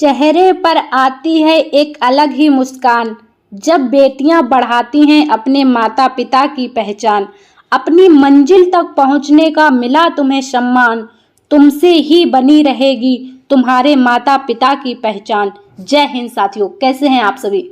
चेहरे पर आती है एक अलग ही मुस्कान, जब बेटियां बढ़ाती हैं अपने माता पिता की पहचान। अपनी मंजिल तक पहुंचने का मिला तुम्हें सम्मान, तुमसे ही बनी रहेगी तुम्हारे माता पिता की पहचान। जय हिंद साथियों, कैसे हैं आप सभी।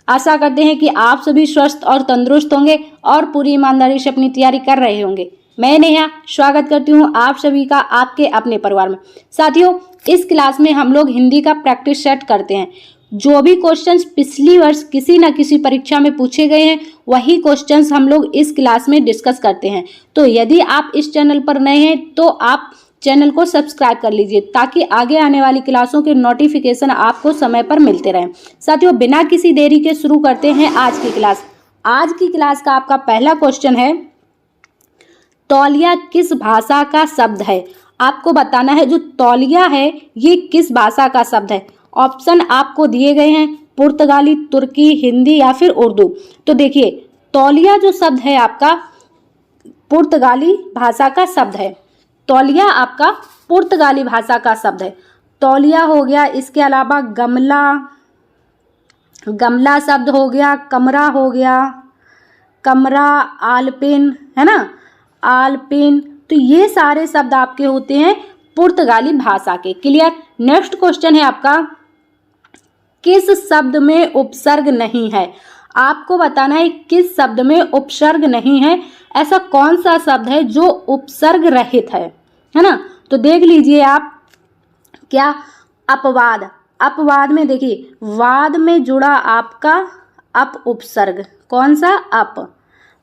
आशा करते हैं कि आप सभी स्वस्थ और तंदुरुस्त होंगे और पूरी ईमानदारी से अपनी तैयारी कर रहे होंगे। मैं नेहा स्वागत करती हूं आप सभी का आपके अपने परिवार में। साथियों, इस क्लास में हम लोग हिंदी का प्रैक्टिस सेट करते हैं। जो भी क्वेश्चंस पिछली वर्ष किसी न किसी परीक्षा में पूछे गए हैं, वही क्वेश्चंस हम लोग इस क्लास में डिस्कस करते हैं। तो यदि आप इस चैनल पर नए हैं तो आप चैनल को सब्सक्राइब कर लीजिए, ताकि आगे आने वाली क्लासों के नोटिफिकेशन आपको समय पर मिलते रहें। साथियों, बिना किसी देरी के शुरू करते हैं आज की क्लास। आज की क्लास का आपका पहला क्वेश्चन है, तौलिया किस भाषा का शब्द है। आपको बताना है जो तौलिया है ये किस भाषा का शब्द है। ऑप्शन आपको दिए गए हैं, पुर्तगाली, तुर्की, हिंदी या फिर उर्दू। तो देखिए, तौलिया जो शब्द है आपका पुर्तगाली भाषा का शब्द है। तौलिया आपका पुर्तगाली भाषा का शब्द है। तौलिया हो गया, इसके अलावा गमला, गमला शब्द हो गया, कमरा हो गया, कमरा, आलपिन है ना, आलपिन। तो ये सारे शब्द आपके होते हैं पुर्तगाली भाषा के। क्लियर। नेक्स्ट क्वेश्चन है आपका, किस शब्द में उपसर्ग नहीं है। आपको बताना है किस शब्द में उपसर्ग नहीं है। ऐसा कौन सा शब्द है जो उपसर्ग रहित है ना। तो देख लीजिए आप, क्या, अपवाद। अपवाद में देखिए, वाद में जुड़ा आपका अप उपसर्ग, कौन सा, अप।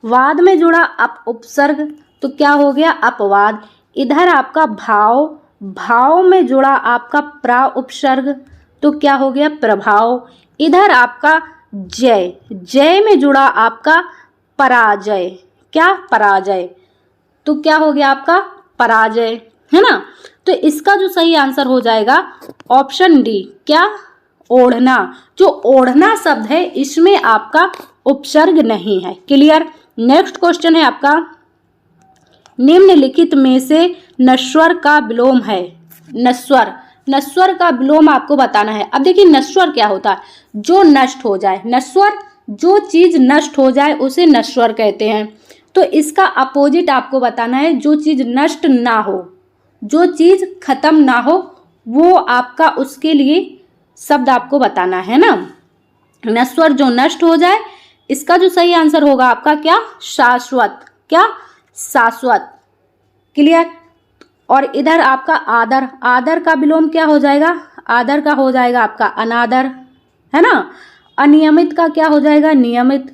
वाद में जुड़ा अप उपसर्ग तो क्या हो गया, अपवाद। इधर आपका भाव, भाव में जुड़ा आपका प्रा उपसर्ग तो क्या हो गया, प्रभाव। इधर आपका जय, जय में जुड़ा आपका पराजय, क्या, पराजय तो क्या हो गया आपका, पराजय है ना। तो इसका जो सही आंसर हो जाएगा ऑप्शन डी, क्या, ओढ़ना। जो ओढ़ना शब्द है इसमें आपका उपसर्ग नहीं है। क्लियर। नेक्स्ट क्वेश्चन है आपका, निम्नलिखित में से नश्वर का विलोम है। नश्वर, नश्वर का विलोम आपको बताना है। अब देखिए, नश्वर क्या होता है, जो नष्ट हो जाए। नश्वर, जो चीज नष्ट हो जाए उसे नश्वर कहते हैं। तो इसका अपोजिट आपको बताना है, जो चीज नष्ट ना हो, जो चीज खत्म ना हो, वो आपका उसके लिए शब्द आपको बताना है ना। नश्वर जो नष्ट हो जाए, इसका जो सही आंसर होगा आपका क्या, शाश्वत, क्या, शाश्वत। क्लियर। और इधर आपका आदर, आदर का विलोम क्या हो जाएगा, आदर का हो जाएगा आपका अनादर है ना। अनियमित का क्या हो जाएगा, नियमित,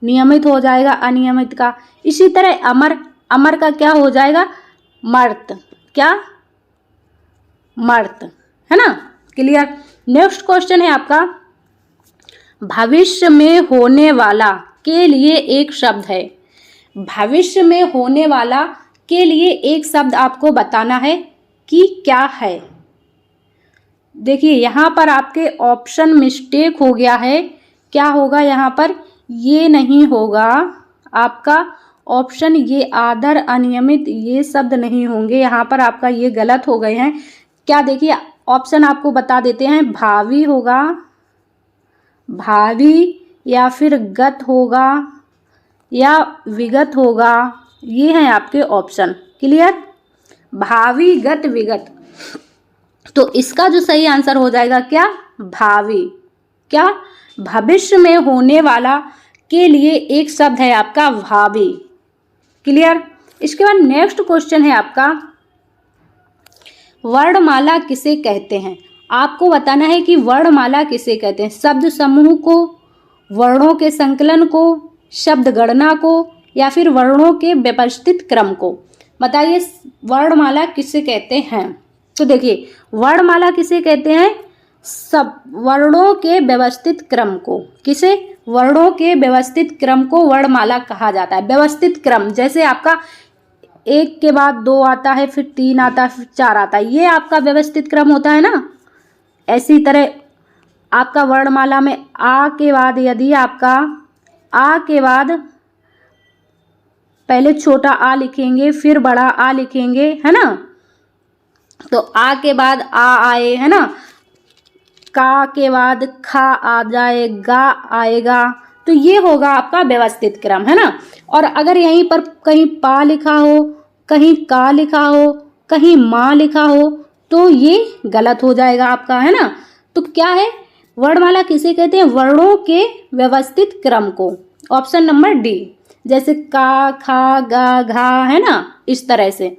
नियमित हो जाएगा अनियमित का। इसी तरह अमर, अमर का क्या हो जाएगा, मर्त, क्या, मर्त है ना। क्लियर। नेक्स्ट क्वेश्चन है आपका, भविष्य में होने वाला के लिए एक शब्द है। भविष्य में होने वाला के लिए एक शब्द आपको बताना है कि क्या है। देखिए, यहाँ पर आपके ऑप्शन मिस्टेक हो गया है। क्या होगा यहाँ पर, ये नहीं होगा आपका ऑप्शन, ये आदर, अनियमित, ये शब्द नहीं होंगे। यहाँ पर आपका ये गलत हो गए हैं। क्या, देखिए ऑप्शन आपको बता देते हैं, भावी होगा, भावी, या फिर गत होगा, या विगत होगा। ये हैं आपके ऑप्शन। क्लियर। भावी, गत, विगत। तो इसका जो सही आंसर हो जाएगा क्या, भावी, क्या, भविष्य में होने वाला के लिए एक शब्द है आपका भावी। क्लियर। इसके बाद नेक्स्ट क्वेश्चन है आपका, वर्णमाला किसे कहते हैं। आपको बताना है कि वर्णमाला किसे कहते हैं। शब्द समूह को, वर्णों के संकलन को, शब्द गणना को, या फिर वर्णों के व्यवस्थित क्रम को। बताइए वर्णमाला किसे कहते हैं। तो देखिए, वर्णमाला किसे कहते हैं, सब वर्णों के व्यवस्थित क्रम को। किसे, वर्णों के व्यवस्थित क्रम को वर्णमाला कहा जाता है। व्यवस्थित क्रम, जैसे आपका एक के बाद दो आता है, फिर तीन आता है, फिर चार आता है, ये आपका व्यवस्थित क्रम होता है ना। ऐसी तरह आपका वर्णमाला में आ के बाद, यदि आपका आ के बाद पहले छोटा आ लिखेंगे, फिर बड़ा आ लिखेंगे, है ना। तो आ के बाद आ आए, है ना, का के बाद खा आ जाए, गा आएगा, तो ये होगा आपका व्यवस्थित क्रम, है ना। और अगर यहीं पर कहीं पा लिखा हो, कहीं का लिखा हो, कहीं माँ लिखा हो, तो ये गलत हो जाएगा आपका, है ना। तो क्या है, वर्णमाला किसे कहते हैं, वर्णों के व्यवस्थित क्रम को। ऑप्शन नंबर डी, जैसे का, खा, गा, घा, है ना, इस तरह से।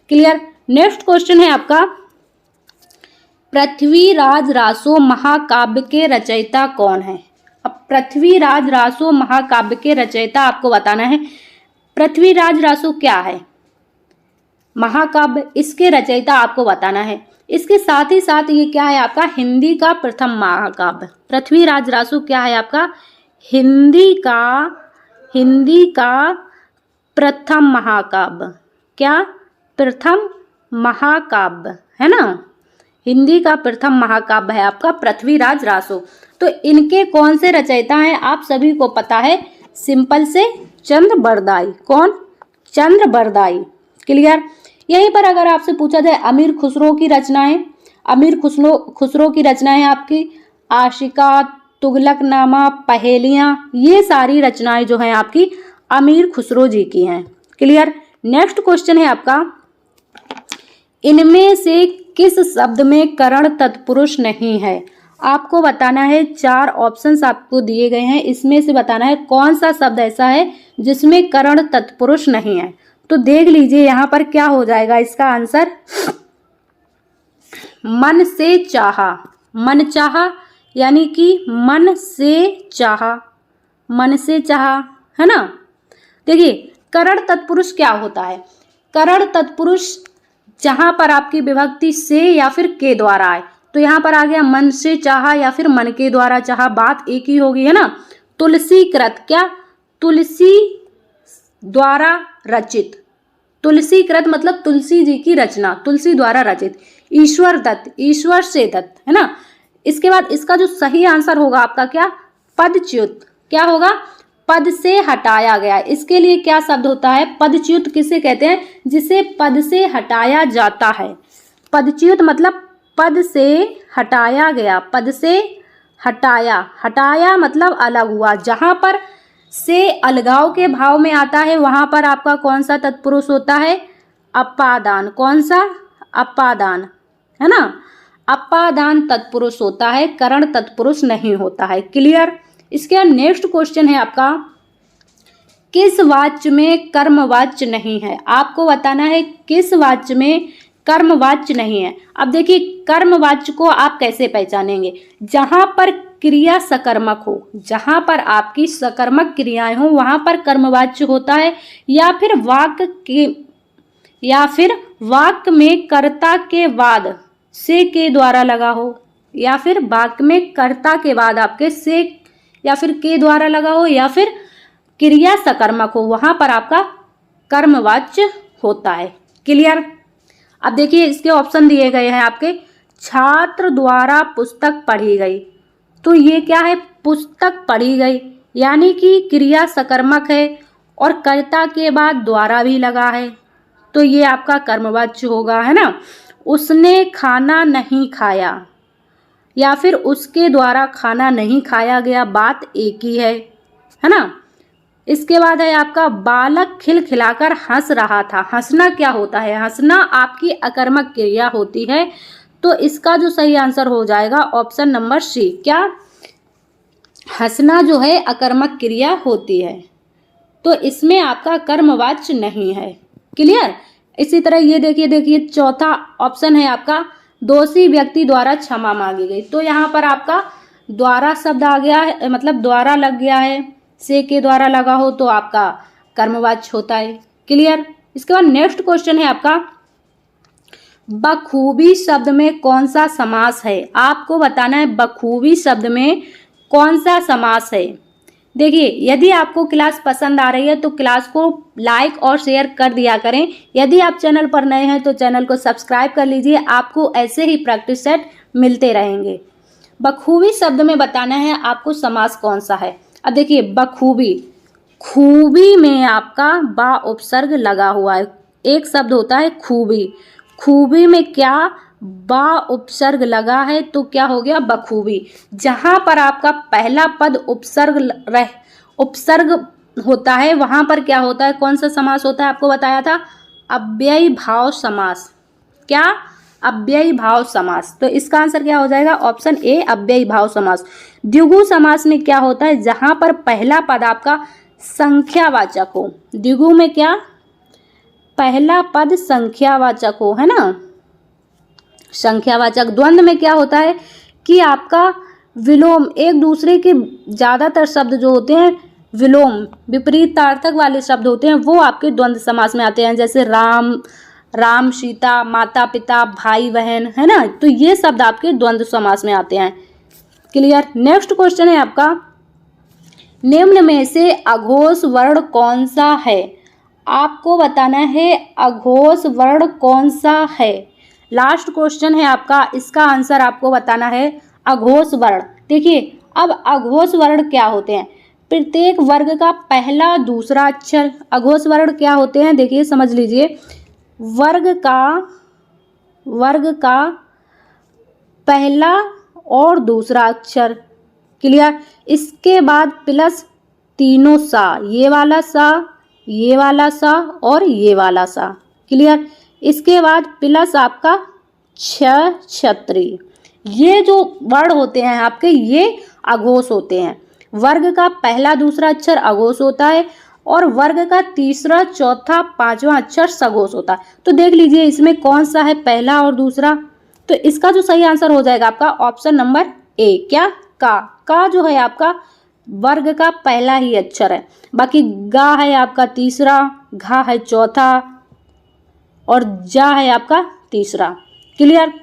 क्लियर। नेक्स्ट क्वेश्चन है आपका, पृथ्वीराज रासो महाकाव्य के रचयिता कौन है। अब पृथ्वीराज रासो महाकाव्य के रचयिता आपको बताना है। पृथ्वीराज रासो क्या है, महाकाव्य, इसके रचयिता आपको बताना है। इसके साथ ही साथ ये क्या है आपका, हिंदी का प्रथम महाकाव्य। पृथ्वीराज रासो क्या है आपका, हिंदी का प्रथम महाकाव्य। क्या, प्रथम महाकाव्य, है ना। हिंदी का प्रथम महाकाव्य है आपका पृथ्वीराज रासो। तो इनके कौन से रचयिता हैं, आप सभी को पता है, सिंपल से चंद्र बरदाई। कौन, चंद्र बरदाई। क्लियर। यहीं पर अगर आपसे पूछा जाए अमीर खुसरो की रचनाएं, अमीर खुसरो की रचनाएं आपकी आशिका, तुगलकनामा, पहेलियां, ये सारी रचनाएं जो हैं आपकी अमीर खुसरो जी की हैं। क्लियर। नेक्स्ट क्वेश्चन है आपका, इनमें से किस शब्द में करण तत्पुरुष नहीं है। आपको बताना है, 4 ऑप्शंस आपको दिए गए हैं, इसमें से बताना है कौन सा शब्द ऐसा है जिसमें करण तत्पुरुष नहीं है। तो देख लीजिए यहाँ पर क्या हो जाएगा इसका आंसर, मन से चाहा, मन चाहा, यानी कि मन से चाहा, मन से चाहा, है ना। देखिए करण तत्पुरुष क्या होता है, करण तत्पुरुष जहां पर आपकी विभक्ति से या फिर के द्वारा आए, तो यहाँ पर आ गया मन से चाहा या फिर मन के द्वारा चाहा, बात एक ही होगी, है ना। तुलसी कृत, क्या, तुलसी द्वारा रचित, तुलसी कृत मतलब तुलसी जी की रचना, तुलसी द्वारा रचित। ईश्वर दत्त, ईश्वर से दत्त, है ना। इसके बाद इसका जो सही आंसर होगा आपका क्या, पदच्युत। क्या होगा, पद से हटाया गया। इसके लिए क्या शब्द होता है, पदच्युत किसे कहते हैं, जिसे पद से हटाया जाता है। पदच्युत मतलब पद से हटाया गया, पद से हटाया, हटाया मतलब अलग हुआ। जहां पर से अलगाव के भाव में आता है वहां पर आपका कौन सा तत्पुरुष होता है, अपादान। कौन सा, अपादान, है ना, अपादान तत्पुरुष होता है, करण तत्पुरुष नहीं होता है। क्लियर। इसके बाद नेक्स्ट क्वेश्चन है आपका, किस वाच्य में कर्मवाच्य नहीं है। आपको बताना है किस वाच्य में कर्मवाच्य नहीं है। अब देखिए कर्मवाच्य को आप कैसे पहचानेंगे, जहां पर क्रिया सकर्मक हो, जहां पर आपकी सकर्मक क्रियाएं हो वहां पर कर्मवाच्य होता है, या फिर वाक्य में कर्ता के बाद से के द्वारा लगा हो, या फिर वाक्य में कर्ता के बाद आपके से या फिर के द्वारा लगा हो, या फिर क्रिया सकर्मक हो, वहां पर आपका कर्मवाच्य होता है। क्लियर। अब देखिए इसके ऑप्शन दिए गए हैं आपके, छात्र द्वारा पुस्तक पढ़ी गई, तो ये क्या है, पुस्तक पढ़ी गई, यानी कि क्रिया सकर्मक है और कर्ता के बाद द्वारा भी लगा है, तो ये आपका कर्मवाच्य होगा, है ना। उसने खाना नहीं खाया, या फिर उसके द्वारा खाना नहीं खाया गया, बात एक ही है ना। इसके बाद है आपका, बालक खिलखिलाकर हंस रहा था। हंसना क्या होता है, हंसना आपकी अकर्मक क्रिया होती है, तो इसका जो सही आंसर हो जाएगा ऑप्शन नंबर सी। क्या, हंसना जो है अकर्मक क्रिया होती है, तो इसमें आपका कर्मवाच्य नहीं है। क्लियर। इसी तरह ये देखिए चौथा ऑप्शन है आपका, दोषी व्यक्ति द्वारा क्षमा मांगी गई, तो यहाँ पर आपका द्वारा शब्द आ गया है, मतलब द्वारा लग गया है, से के द्वारा लगा हो तो आपका कर्मवाच्य होता है। क्लियर। इसके बाद नेक्स्ट क्वेश्चन है आपका, बखूबी शब्द में कौन सा समास है। आपको बताना है बखूबी शब्द में कौन सा समास है। देखिए यदि आपको क्लास पसंद आ रही है तो क्लास को लाइक और शेयर कर दिया करें। यदि आप चैनल पर नए हैं तो चैनल को सब्सक्राइब कर लीजिए, आपको ऐसे ही प्रैक्टिस सेट मिलते रहेंगे। बखूबी शब्द में बताना है आपको समास कौन सा है। अब देखिए बखूबी, खूबी में आपका बा उपसर्ग लगा हुआ है, एक शब्द होता है खूबी। खूबी में क्या बा उपसर्ग लगा है, तो क्या हो गया बखूबी। जहां पर आपका पहला पद उपसर्ग होता है वहां पर क्या होता है, कौन सा समास होता है, आपको बताया था अव्ययी भाव समास। क्या, अव्ययी भाव समास। तो इसका आंसर क्या हो जाएगा, ऑप्शन ए अव्ययी भाव समास। द्विगु समास में क्या होता है, जहां पर पहला पद आपका संख्यावाचक हो। द्विगु में क्या, पहला पद संख्यावाचक हो, है ना, संख्यावाचक। द्वंद्व में क्या होता है कि आपका विलोम, एक दूसरे के ज्यादातर शब्द जो होते हैं विलोम विपरीतार्थक वाले शब्द होते हैं, वो आपके द्वंद्व समास में आते हैं। जैसे राम, राम सीता, माता पिता, भाई बहन, है ना, तो ये शब्द आपके द्वंद्व समास में आते हैं। क्लियर। नेक्स्ट क्वेश्चन है आपका, निम्न में से अघोष वर्ण कौन सा है। आपको बताना है अघोष वर्ण कौन सा है। लास्ट क्वेश्चन है आपका, इसका आंसर आपको बताना है अघोष वर्ण। देखिए अब अघोष वर्ण क्या होते हैं, प्रत्येक वर्ग का पहला दूसरा अक्षर। अघोष वर्ण क्या होते हैं, देखिए समझ लीजिए, वर्ग का पहला और दूसरा अक्षर। क्लियर। इसके बाद प्लस तीनों सा, ये वाला सा, ये वाला सा और ये वाला सा। क्लियर। इसके बाद प्लस आपका छत्री। ये जो वर्ण होते हैं आपके, ये अघोष होते हैं। वर्ग का पहला दूसरा अक्षर अघोष होता है और वर्ग का तीसरा चौथा पांचवा अक्षर सघोष होता है। तो देख लीजिए इसमें कौन सा है पहला और दूसरा। तो इसका जो सही आंसर हो जाएगा आपका ऑप्शन नंबर ए, क्या, का जो है आपका वर्ग का पहला ही अक्षर है। बाकी गा है आपका तीसरा, घा है चौथा और जा है आपका तीसरा। क्लियर।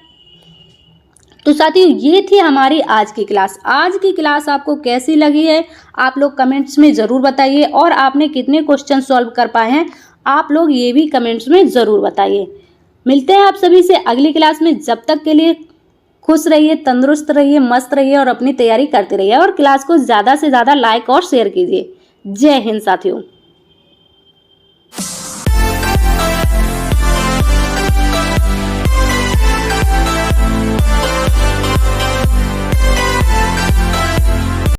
तो साथियों ये थी हमारी आज की क्लास। आज की क्लास आपको कैसी लगी है आप लोग कमेंट्स में ज़रूर बताइए, और आपने कितने क्वेश्चन सॉल्व कर पाए हैं आप लोग ये भी कमेंट्स में ज़रूर बताइए। मिलते हैं आप सभी से अगली क्लास में। जब तक के लिए खुश रहिए, तंदुरुस्त रहिए, मस्त रहिए और अपनी तैयारी करते रहिए, और क्लास को ज़्यादा से ज़्यादा लाइक और शेयर कीजिए। जय हिंद साथियों।